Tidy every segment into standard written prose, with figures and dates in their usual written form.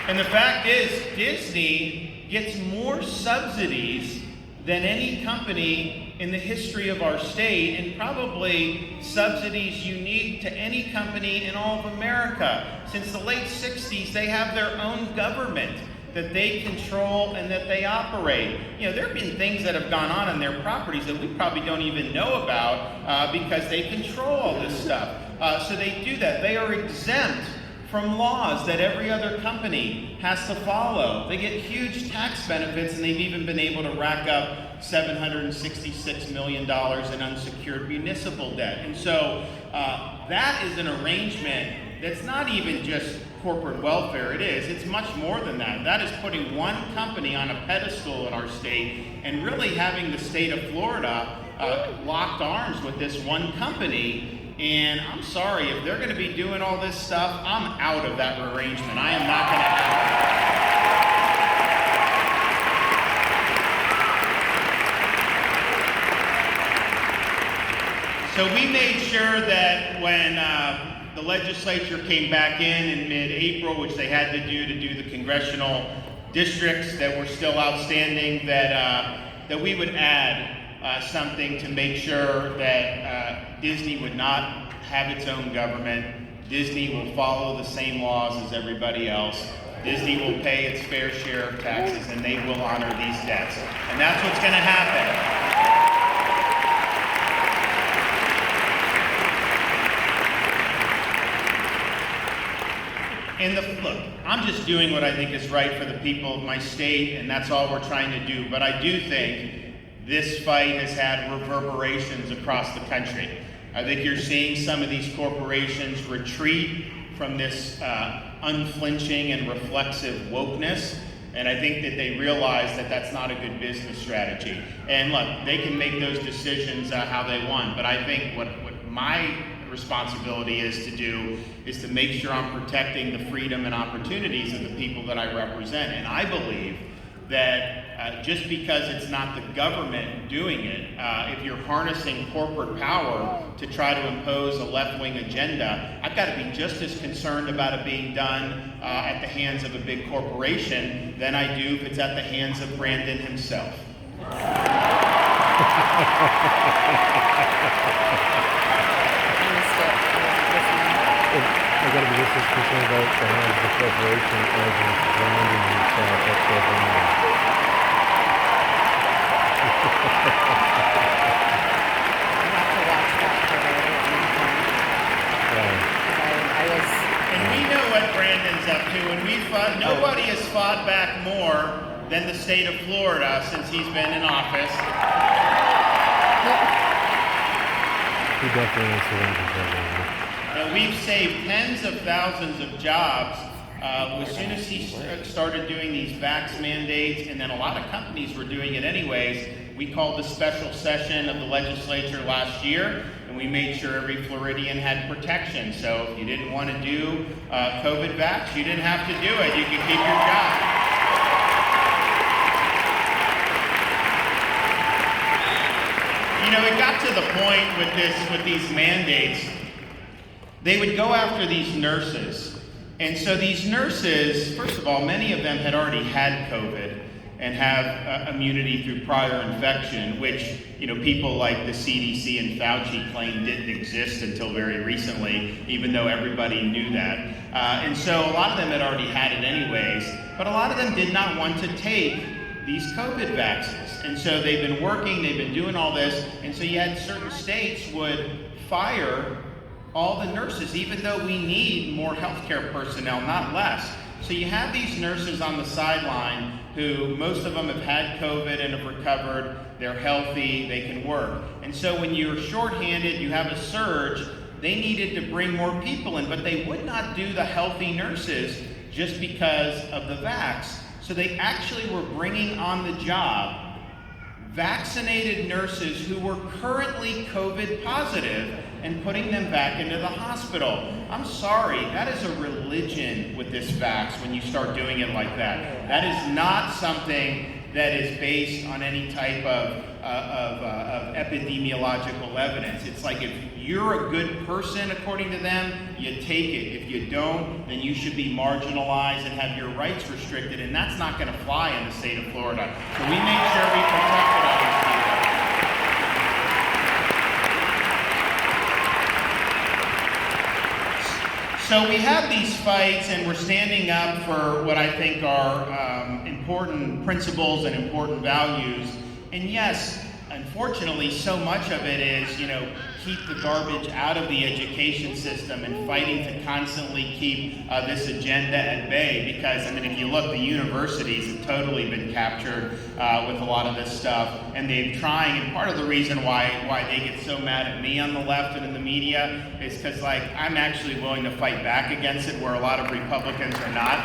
And the fact is, Disney gets more subsidies than any company in the history of our state, and probably subsidies unique to any company in all of America. Since the late 60s, they have their own government that they control and that they operate. You know, there have been things that have gone on their properties that we probably don't even know about because they control all this stuff. So they do that. They are exempt from laws that every other company has to follow. They get huge tax benefits, and they've even been able to rack up $766 million in unsecured municipal debt. And so that is an arrangement that's not even just corporate welfare. It's much more than that. That is putting one company on a pedestal in our state and really having the state of Florida locked arms with this one company. And I'm sorry, if they're going to be doing all this stuff, I'm out of that arrangement. I am not going to have it. So we made sure that when the legislature came back in mid-April, which they had to do the congressional districts that were still outstanding, that we would add something to make sure that Disney would not have its own government. Disney will follow the same laws as everybody else. Disney will pay its fair share of taxes, and they will honor these debts. And that's what's going to happen. And look, I'm just doing what I think is right for the people of my state, and that's all we're trying to do. But I do think this fight has had reverberations across the country. I think you're seeing some of these corporations retreat from this unflinching and reflexive wokeness, and I think that they realize that that's not a good business strategy. And look, they can make those decisions how they want, but I think what my responsibility is to do is to make sure I'm protecting the freedom and opportunities of the people that I represent. And I believe that just because it's not the government doing it, if you're harnessing corporate power to try to impose a left-wing agenda, I've got to be just as concerned about it being done at the hands of a big corporation than I do if it's at the hands of Brandon himself. I got to be just as concerned about the hands of the corporation as Brandon himself. That's so Brandon. And we know what Brandon's up to, and nobody has fought back more than the state of Florida since he's been in office. He definitely is surrendered. We've saved tens of thousands of jobs as soon as he started doing these vax mandates, and then a lot of companies were doing it anyways. We called a special session of the legislature last year, and we made sure every Floridian had protection. So if you didn't want to do COVID vax, you didn't have to do it. You could keep your job. You know, it got to the point with these mandates, they would go after these nurses. And so these nurses, first of all, many of them had already had COVID and have immunity through prior infection, which, you know, people like the CDC and Fauci claimed didn't exist until very recently, even though everybody knew that. And so a lot of them had already had it anyways, but a lot of them did not want to take these COVID vaccines. And so they've been working, they've been doing all this, and so you had certain states would fire all the nurses, even though we need more healthcare personnel, not less. So you have these nurses on the sideline who, most of them have had COVID and have recovered, they're healthy, they can work. And so when you're shorthanded, you have a surge, they needed to bring more people in, but they would not do the healthy nurses just because of the vax. So they actually were bringing on the job vaccinated nurses who were currently COVID positive and putting them back into the hospital. I'm sorry, that is a religion with this vax when you start doing it like that. That is not something that is based on any type of epidemiological evidence. It's like if you're a good person according to them, you take it. If you don't, then you should be marginalized and have your rights restricted, and that's not going to fly in the state of Florida. So we make sure we protected all these people. So we have these fights, and we're standing up for what I think are important principles and important values. And yes, unfortunately, so much of it is, keep the garbage out of the education system and fighting to constantly keep this agenda at bay. Because, if you look, the universities have totally been captured with a lot of this stuff. And they're trying, and part of the reason why they get so mad at me on the left and in the media is because, I'm actually willing to fight back against it where a lot of Republicans are not.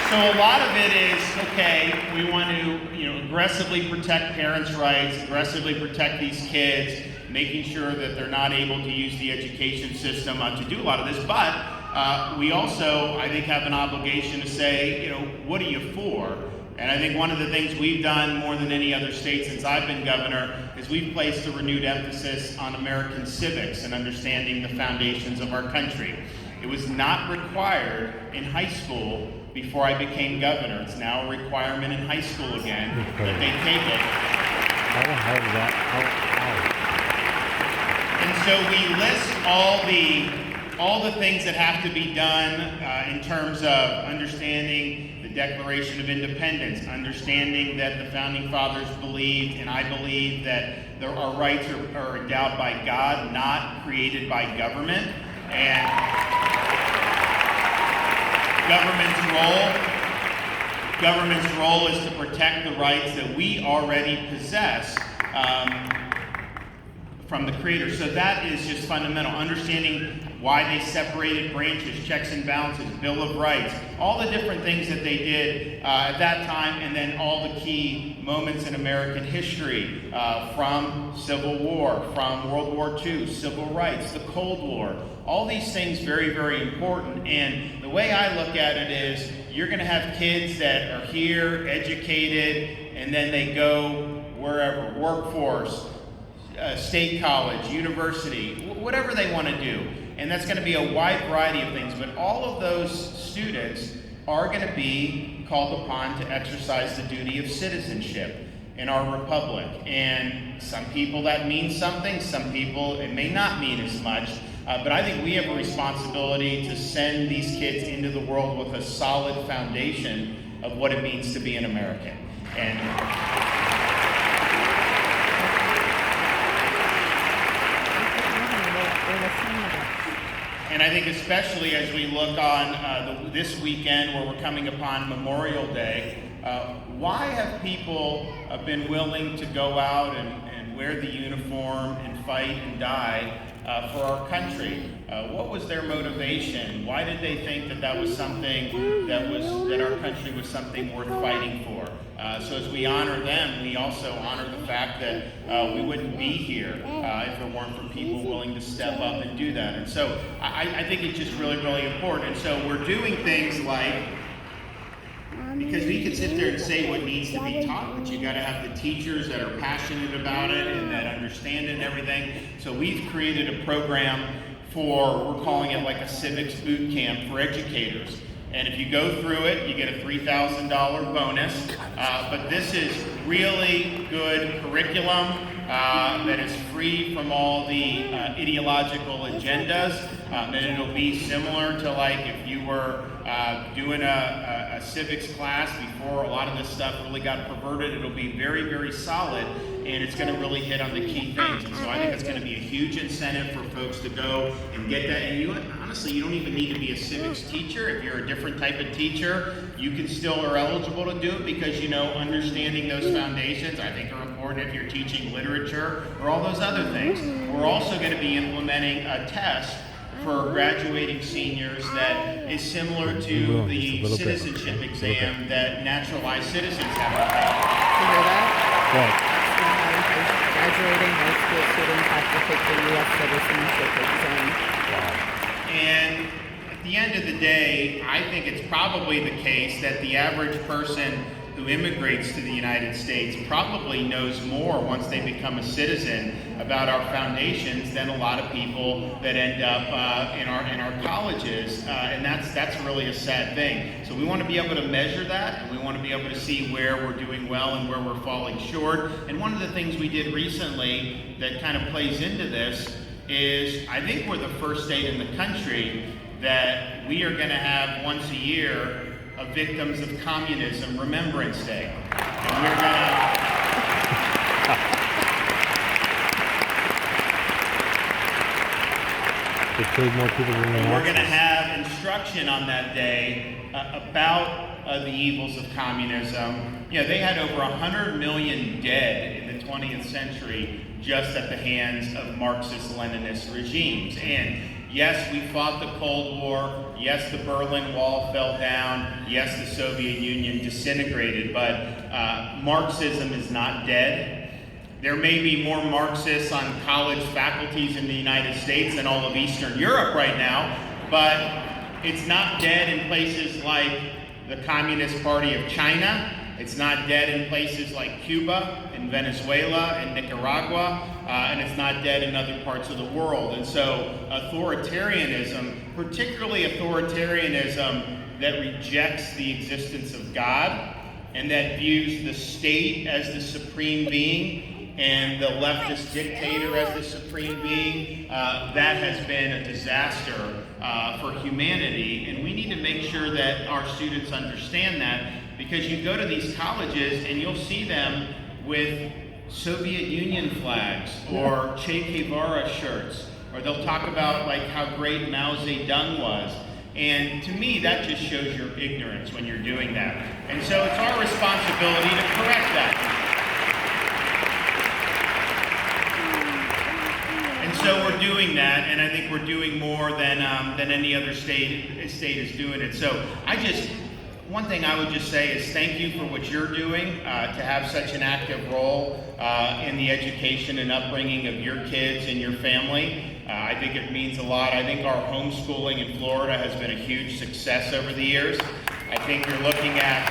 So a lot of it is, okay, we want to, aggressively protect parents' rights, aggressively protect these kids, making sure that they're not able to use the education system to do a lot of this. But we also, I think, have an obligation to say, what are you for? And I think one of the things we've done more than any other state since I've been governor is we've placed a renewed emphasis on American civics and understanding the foundations of our country. It was not required in high school before I became governor. It's now a requirement in high school again that they take it. How is that? And so we list all the things that have to be done in terms of understanding the Declaration of Independence, understanding that the Founding Fathers believed, and I believe, that our rights are endowed by God, not created by government. And government's role is to protect the rights that we already possess from the Creator. So that is just fundamental. Understanding why they separated branches, checks and balances, Bill of Rights, all the different things that they did at that time, and then all the key moments in American history from Civil War, from World War II, Civil Rights, the Cold War. All these things very, very important. And the way I look at it is you're going to have kids that are here, educated, and then they go wherever, workforce, state college, university, whatever they want to do. And that's going to be a wide variety of things. But all of those students are going to be called upon to exercise the duty of citizenship in our republic. And some people that means something, some people it may not mean as much. But I think we have a responsibility to send these kids into the world with a solid foundation of what it means to be an American. And I think especially as we look on this weekend where we're coming upon Memorial Day, why have people been willing to go out and wear the uniform and fight and die for our country? What was their motivation? Why did they think that that was something that our country was something worth fighting for? So as we honor them, we also honor the fact that we wouldn't be here if it weren't for people willing to step up and do that. And so I think it's just really, really important. And so we're doing things like, because we could sit there and say what needs to be taught, but you got to have the teachers that are passionate about it and that understand it and everything. So we've created a program we're calling it like a civics boot camp for educators. And if you go through it, you get a $3,000 bonus. But this is really good curriculum that is free from all the ideological agendas. And it'll be similar to like if you were doing a civics class before a lot of this stuff really got perverted. It'll be very, very solid, and it's going to really hit on the key things. And so I think it's going to be a huge incentive for folks to go and get that. And honestly, you don't even need to be a civics teacher. If you're a different type of teacher, you can still are eligible to do it because understanding those foundations I think are important if you're teaching literature or all those other things. We're also going to be implementing a test for graduating seniors that is similar to the citizenship exam that naturalized citizens have to take. You hear that? Right. Graduating high school students have to take the U.S. citizenship exam. And at the end of the day, I think it's probably the case that the average person who immigrates to the United States probably knows more once they become a citizen about our foundations than a lot of people that end up in our colleges, and that's really a sad thing. So we want to be able to measure that, and we want to be able to see where we're doing well and where we're falling short. And one of the things we did recently that kind of plays into this is I think we're the first state in the country that we are going to have once a year of Victims of Communism Remembrance Day. And we're going to... More people than we're going to have instruction on that day about the evils of communism. You know, they had over 100 million dead in the 20th century just at the hands of Marxist-Leninist regimes. And yes, we fought the Cold War. Yes, the Berlin Wall fell down. Yes, the Soviet Union disintegrated. But Marxism is not dead. There may be more Marxists on college faculties in the United States than all of Eastern Europe right now, but it's not dead in places like the Communist Party of China. It's not dead in places like Cuba and Venezuela and Nicaragua, and it's not dead in other parts of the world. And so authoritarianism, particularly authoritarianism that rejects the existence of God and that views the state as the supreme being and the leftist dictator as the supreme being, that has been a disaster for humanity. And we need to make sure that our students understand that, because you go to these colleges and you'll see them with Soviet Union flags or Che Guevara shirts, or they'll talk about like how great Mao Zedong was. And to me, that just shows your ignorance when you're doing that. And so it's our responsibility to correct that. And so we're doing that, and I think we're doing more than any other state is doing it. So one thing I would just say is thank you for what you're doing, to have such an active role in the education and upbringing of your kids and your family. I think it means a lot. I think our homeschooling in Florida has been a huge success over the years. I think you're looking at,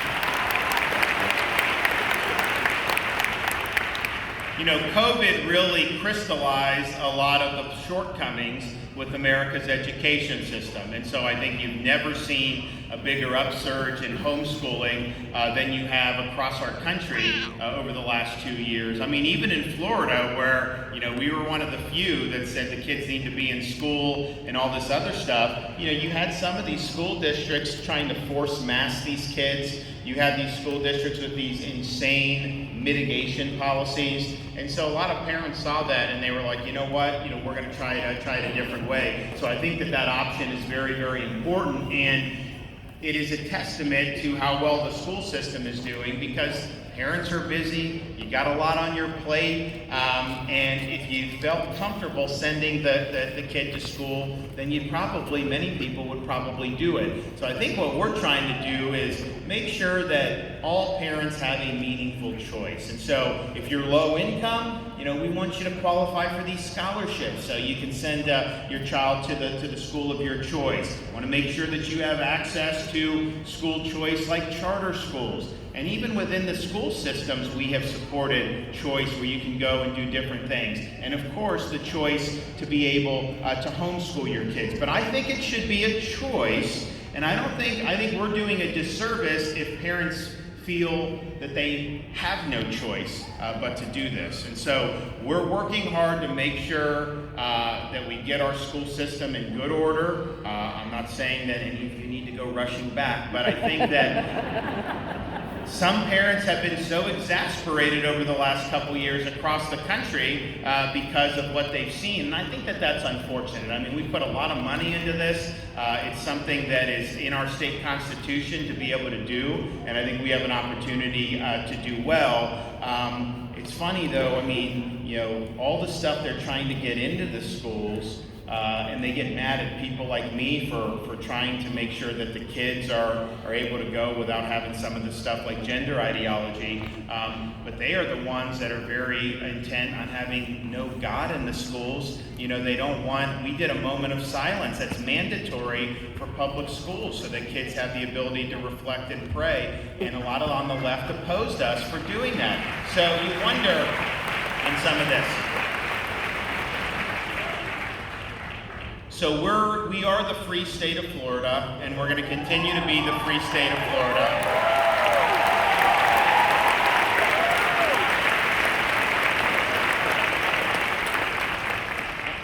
you know, COVID really crystallized a lot of the shortcomings with America's education system. And so I think you've never seen a bigger upsurge in homeschooling than you have across our country over the last 2 years. I mean, even in Florida, where, you know, we were one of the few that said the kids need to be in school and all this other stuff, you know, you had some of these school districts trying to force mask these kids. You had these school districts with these insane mitigation policies. And so a lot of parents saw that and they were like, you know what, you know, we're going to try it a different way. So I think that option is very, very important, and it is a testament to how well the school system is doing, because parents are busy, you got a lot on your plate, and if you felt comfortable sending the kid to school, then many people would probably do it. So I think what we're trying to do is make sure that all parents have a meaningful choice. And so if you're low income, you know, we want you to qualify for these scholarships so you can send your child to the school of your choice. We want to make sure that you have access to school choice like charter schools. And even within the school systems, we have supported choice where you can go and do different things. And of course, the choice to be able to homeschool your kids. But I think it should be a choice, and I think we're doing a disservice if parents feel that they have no choice but to do this. And so we're working hard to make sure that we get our school system in good order. I'm not saying that any of you need to go rushing back, but I think that some parents have been so exasperated over the last couple years across the country because of what they've seen. And I think that's unfortunate. I mean, we put a lot of money into this. It's something that is in our state constitution to be able to do, and I think we have an opportunity to do well. It's funny though, I mean, all the stuff they're trying to get into the schools, and they get mad at people like me for trying to make sure that the kids are able to go without having some of the stuff like gender ideology. But they are the ones that are very intent on having no God in the schools. They don't want, we did a moment of silence that's mandatory for public schools so that kids have the ability to reflect and pray. And a lot on the left opposed us for doing that. So you wonder in some of this. So we are the free state of Florida, and we're going to continue to be the free state of Florida.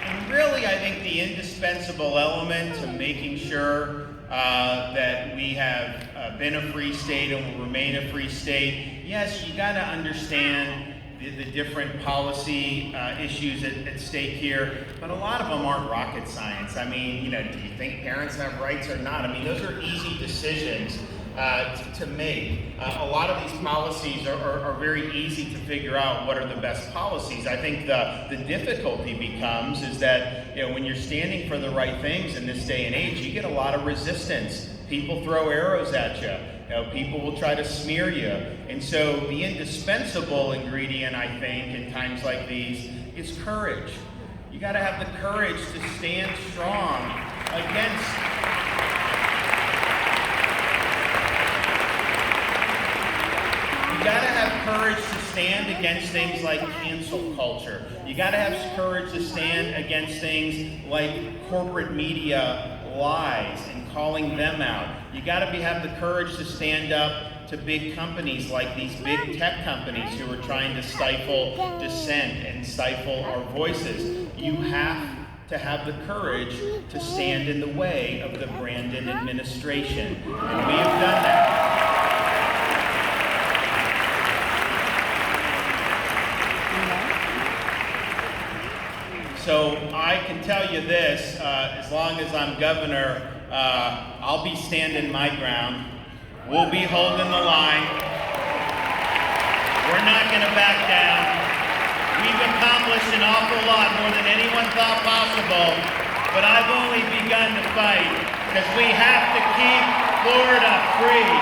And really, I think the indispensable element to making sure that we have been a free state and will remain a free state, yes, you got to understand the different policy issues at stake here, but a lot of them aren't rocket science. I mean, do you think parents have rights or not? I mean, those are easy decisions to make. A lot of these policies are very easy to figure out what are the best policies. I think the difficulty becomes is that when you're standing for the right things in this day and age, you get a lot of resistance. People throw arrows at you. People will try to smear you. And so the indispensable ingredient, I think, in times like these is courage. You got to have the courage to stand strong against You got to have courage to stand against things like cancel culture. You got to have courage to stand against things like corporate media lies and calling them out. You got to have the courage to stand up to big companies like these big tech companies who are trying to stifle dissent and stifle our voices. You have to have the courage to stand in the way of the Brandon administration. And we have done that. So I can tell you this, as long as I'm governor, I'll be standing my ground. We'll be holding the line. We're not going to back down. We've accomplished an awful lot, more than anyone thought possible, but I've only begun to fight because we have to keep Florida free.